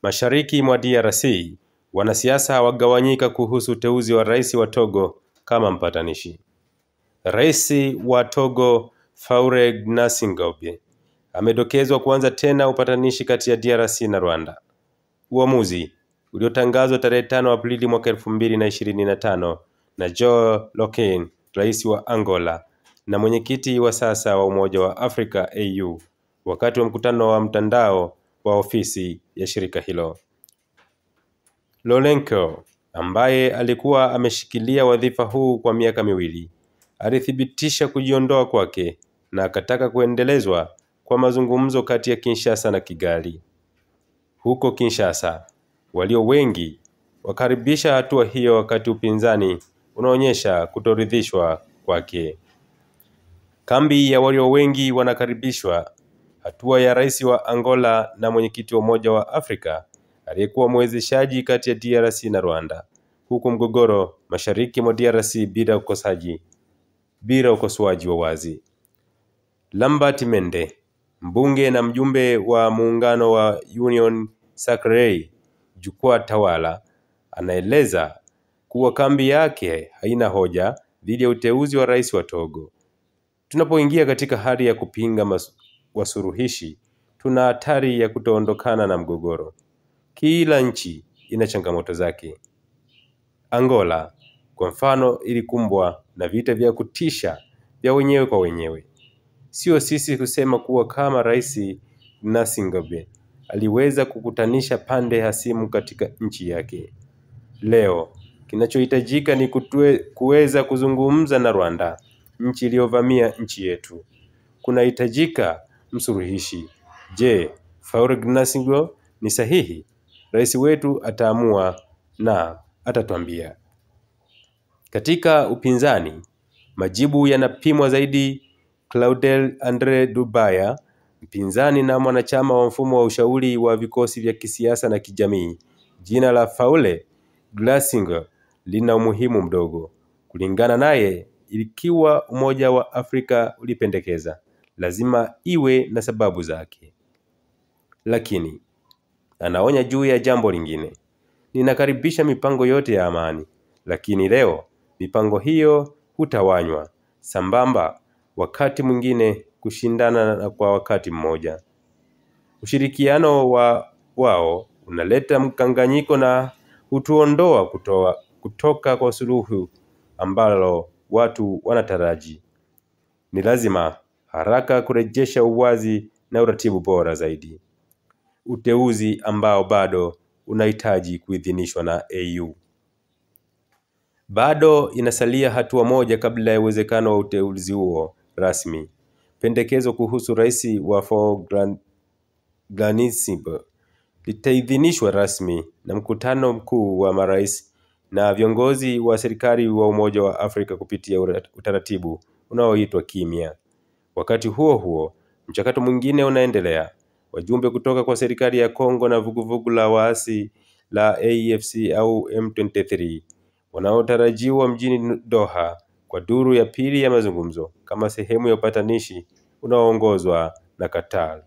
Mashariki mwa DRC, wanasiasa wagawanyika kuhusu uteuzi wa rais wa Togo kama mpatanishi. Rais wa Togo Faure Gnassingbé amedokezwa kuanza tena upatanishi kati ya DRC na Rwanda. Uamuzi uliotangazwa tarehe 5 Aprili mwaka 2025 na Joe Loken, rais wa Angola na mwenyekiti wa sasa wa Umoja wa Afrika AU, wakati wa mkutano wa mtandao wa ofisi ya shirika hilo. Lourenco, ambaye alikuwa ameshikilia wadhifa huu kwa miaka miwili, alithibitisha kujiondoa kwake na akataka kuendelezwa kwa mazungumzo kati ya Kinshasa na Kigali. Huko Kinshasa, walio wengi wakaribisha hatua hiyo, wakati upinzani unaonyesha kutoridhishwa kwake. Kambi ya walio wengi wanakaribishwa hatua ya rais wa Angola na mwenyekiti wa Umoja wa Afrika aliyekuwa mwezeshaji kati ya DRC na Rwanda, huku mgogoro mashariki mwa DRC bila ukosoaji wa wazi. Lambert Mende, mbunge na mjumbe wa muungano wa Union Sacrée, jukwaa tawala, anaeleza kuwa kambi yake haina hoja dhidi ya uteuzi wa rais wa Togo. Tunapoingia katika hali ya kupinga wasuruhishi, tuna hatari ya kutoondokana na mgogoro. Kila nchi ina changamoto zake. Angola, kwa mfano, ilikumbwa na vita vya kutisha vya wenyewe kwa wenyewe. Sio sisi kusema kuwa kama rais Gnassingbé aliweza kukutanisha pande hasimu katika nchi yake. Leo kinachohitajika ni kuweza kuzungumza na Rwanda, nchi iliyovamia nchi yetu. Kunahitajika msuruhishi. Je, Faure Gnassingbé ni sahihi? Rais wetu ataamua na atatuambia. Katika upinzani, majibu yanapimwa zaidi. Claudel Andre Dubaya, mpinzani na mwanachama wa mfumo wa ushauri wa vikosi vya kisiasa na kijamii, jina la Faure Gnassingbé lina umuhimu mdogo. Kulingana naye, ikiwa Umoja wa Afrika ulipendekeza, lazima iwe na sababu zake. Lakini anaonya juu ya jambo lingine: ninakaribisha mipango yote ya amani, lakini leo mipango hiyo hutawanywa sambamba, wakati mwingine kushindana na kwa wakati mmoja. Ushirikiano wao unaleta mkanganyiko na hutuondoa kutoka kwa suluhu ambalo watu wanataraji. Ni lazima haraka kurejesha uwazi na uratibu bora zaidi. Uteuzi ambao bado unahitaji kuidhinishwa na AU. Bado inasalia hatua moja kabla ya uwezekano wa uteuzi huo rasmi. Pendekezo kuhusu rais wa Faure Gnassingbé litaidhinishwa rasmi na mkutano mkuu wa marais na viongozi wa serikali wa Umoja wa Afrika kupitia utaratibu unaoitwa kimya. Wakati huo huo, mchakato mwingine unaendelea. Wajumbe kutoka kwa serikali ya Kongo na vuguvugu la waasi la AFC au M23 wanaotarajiwa mjini Doha kwa duru ya pili ya mazungumzo kama sehemu ya upatanishi unaoongozwa na Qatar.